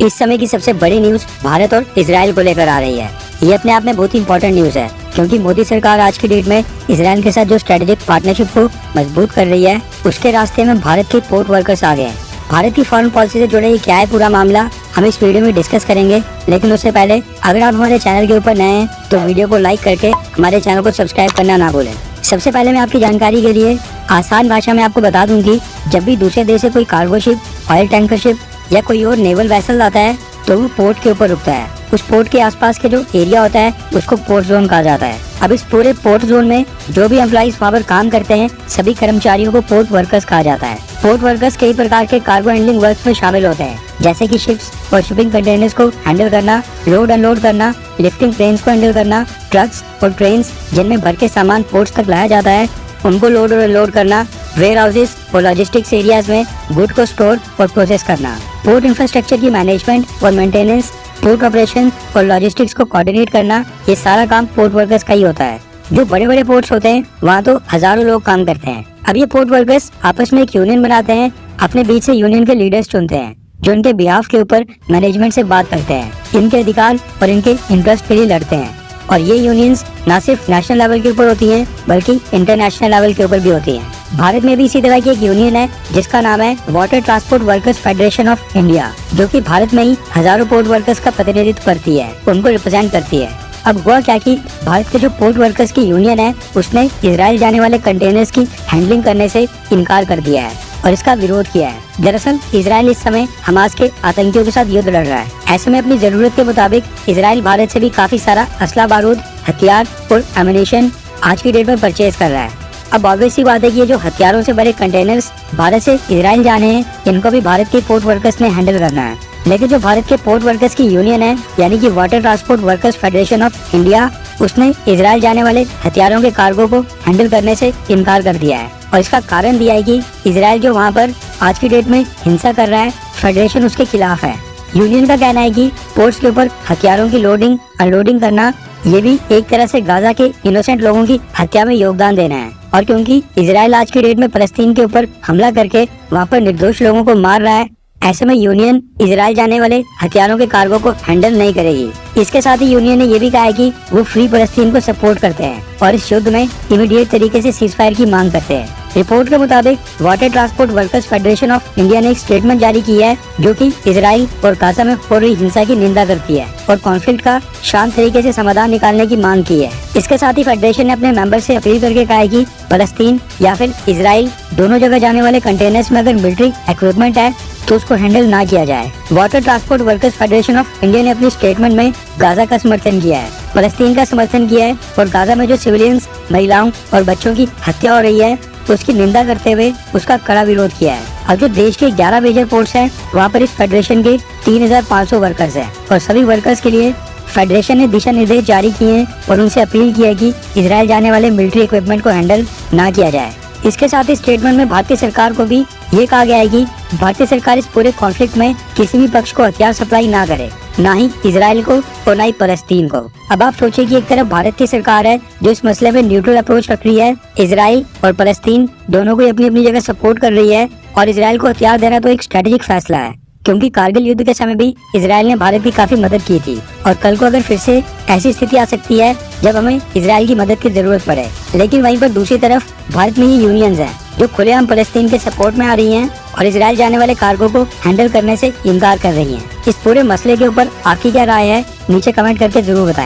इस समय की सबसे बड़ी न्यूज भारत और इजराइल को लेकर आ रही है। ये अपने आप में बहुत ही इंपॉर्टेंट न्यूज है, क्योंकि मोदी सरकार आज की डेट में इजराइल के साथ जो स्ट्रेटेजिक पार्टनरशिप को मजबूत कर रही है, उसके रास्ते में भारत के पोर्ट वर्कर्स आ गए हैं। भारत की फॉरेन पॉलिसी से जुड़े ये क्या है पूरा मामला, हम इस वीडियो में डिस्कस करेंगे। लेकिन उससे पहले अगर आप हमारे चैनल के ऊपर नए हैं तो वीडियो को लाइक करके हमारे चैनल को सब्सक्राइब करना ना भूलें। सबसे पहले मैं आपकी जानकारी के लिए आसान भाषा में आपको बता दूं कि जब भी दूसरे देश से कोई cargo ship, oil tanker ship या कोई और नेवल वेसल आता है तो वो पोर्ट के ऊपर रुकता है। उस पोर्ट के आसपास के जो एरिया होता है उसको पोर्ट जोन कहा जाता है। अब इस पूरे पोर्ट जोन में जो भी एम्प्लॉइज वहाँ पर काम करते हैं, सभी कर्मचारियों को पोर्ट वर्कर्स कहा जाता है। पोर्ट वर्कर्स कई प्रकार के कार्गो हैंडलिंग वर्क में शामिल होते हैं, जैसे कि शिप्स और शिपिंग कंटेनर्स को हैंडल करना, लोड अनलोड करना, लिफ्टिंग ट्रेन्स को हैंडल करना, ट्रक्स और ट्रेन्स जिनमें भर के सामान पोर्ट्स तक लाया जाता है उनको लोड और अनलोड करना, वेयर हाउसेस और लॉजिस्टिक्स एरियाज में गुड को स्टोर और प्रोसेस करना, पोर्ट इंफ्रास्ट्रक्चर की मैनेजमेंट और मेंटेनेंस, पोर्ट ऑपरेशन और लॉजिस्टिक्स को कोऑर्डिनेट करना, ये सारा काम पोर्ट वर्कर्स का ही होता है। जो बड़े बड़े पोर्ट्स होते हैं वहाँ तो हजारों लोग काम करते हैं। अब ये पोर्ट वर्कर्स आपस में एक यूनियन बनाते हैं, अपने बीच से यूनियन के लीडर्स चुनते हैं जो इनके बिहाफ के ऊपर मैनेजमेंट से बात करते हैं, इनके अधिकार और इनके इंटरेस्ट के लिए लड़ते हैं। और ये यूनियंस न सिर्फ नेशनल लेवल के ऊपर होती हैं बल्कि इंटरनेशनल लेवल के ऊपर भी होती हैं। भारत में भी इसी तरह की एक यूनियन है जिसका नाम है water transport workers federation of India, जो कि भारत में ही हजारों पोर्ट वर्कर्स का प्रतिनिधित्व करती है, उनको रिप्रेजेंट करती है। अब हुआ क्या कि भारत के जो पोर्ट वर्कर्स की यूनियन है उसने इजराइल जाने वाले कंटेनर्स की हैंडलिंग करने से इनकार कर दिया है और इसका विरोध किया है। दरअसल इजराइल इस समय हमास के आतंकियों के साथ युद्ध लड़ रहा है। ऐसे में अपनी जरूरत के मुताबिक इजराइल भारत से भी काफी सारा असला बारूद, हथियार और एमिनेशन आज की डेट में परचेज कर रहा है। अब ऑब्वियस सी बात है कि ये जो हथियारों से भरे कंटेनर्स भारत से इजराइल जाने हैं, इनको भी भारत के पोर्ट वर्कर्स ने हैंडल करना है। लेकिन जो भारत के पोर्ट वर्कर्स की यूनियन है, यानी कि water transport workers federation of India, उसने इजराइल जाने वाले हथियारों के कार्गो को हैंडल करने से इनकार कर दिया है। और इसका कारण दिया है कि इजराइल जो वहाँ पर आज की डेट में हिंसा कर रहा है, फेडरेशन उसके खिलाफ है। यूनियन का कहना है कि पोर्ट्स के ऊपर हथियारों की लोडिंग अनलोडिंग करना, ये भी एक तरह से गाजा के इनोसेंट लोगों की हत्या में योगदान देना है। और क्योंकि इजराइल आज की डेट में फलस्तीन के ऊपर हमला करके वहाँ पर निर्दोष लोगों को मार रहा है, ऐसे में यूनियन इजराइल जाने वाले हथियारों के कार्गो को हैंडल नहीं करेगी। इसके साथ ही यूनियन ने ये भी कहा है कि वो फ्री फलस्तीन को सपोर्ट करते हैं और इस युद्ध में इमीडिएट तरीके से सीजफायर की मांग करते हैं। रिपोर्ट के मुताबिक water transport workers federation of India ने एक स्टेटमेंट जारी की है जो कि इजराइल और गाजा में हो रही हिंसा की निंदा करती है और कॉन्फ्लिक्ट का शांत तरीके से समाधान निकालने की मांग की है। इसके साथ ही फेडरेशन ने अपने मेंबर से अपील करके कहा है कि फलस्तीन या फिर इजराइल दोनों जगह जाने वाले कंटेनर्स में अगर मिलिट्री इक्विपमेंट है तो उसको हैंडल ना किया जाए। Water transport workers federation of India ने अपने स्टेटमेंट में गाजा का समर्थन किया है, फलस्तीन का समर्थन किया है और गाजा में जो सिविलियंस, महिलाओं और बच्चों की हत्या हो रही है उसकी निंदा करते हुए उसका कड़ा विरोध किया है। अब जो देश के 11 मेजर पोर्ट्स हैं, वहाँ पर इस फेडरेशन के 3500 वर्कर्स हैं और सभी वर्कर्स के लिए फेडरेशन ने दिशा निर्देश जारी किए हैं और उनसे अपील की है कि इजराइल जाने वाले मिलिट्री इक्विपमेंट को हैंडल ना किया जाए। इसके साथ ही स्टेटमेंट में भारतीय सरकार को भी ये कहा गया है कि भारतीय सरकार इस पूरे कॉन्फ्लिक्ट में किसी भी पक्ष को हथियार सप्लाई ना करे, ना ही इजराइल को और ना ही फलस्तीन को। अब आप सोचिए कि एक तरफ भारत की सरकार है जो इस मसले में न्यूट्रल अप्रोच रख रही है, इजराइल और फलस्तीन दोनों को अपनी अपनी जगह सपोर्ट कर रही है और इजराइल को हथियार देना तो एक स्ट्रेटेजिक फैसला है, क्योंकि कारगिल युद्ध के समय भी इजराइल ने भारत की काफी मदद की थी और कल को अगर फिर से ऐसी स्थिति आ सकती है जब हमें इजराइल की मदद की जरूरत पड़े। लेकिन वहीं पर दूसरी तरफ भारत में ही यूनियंस हैं जो खुलेआम फलस्तीन के सपोर्ट में आ रही हैं और इजराइल जाने वाले कार्गो को हैंडल करने से इनकार कर रही हैं। इस पूरे मसले के ऊपर आपकी क्या राय है, नीचे कमेंट करके जरूर बताएं।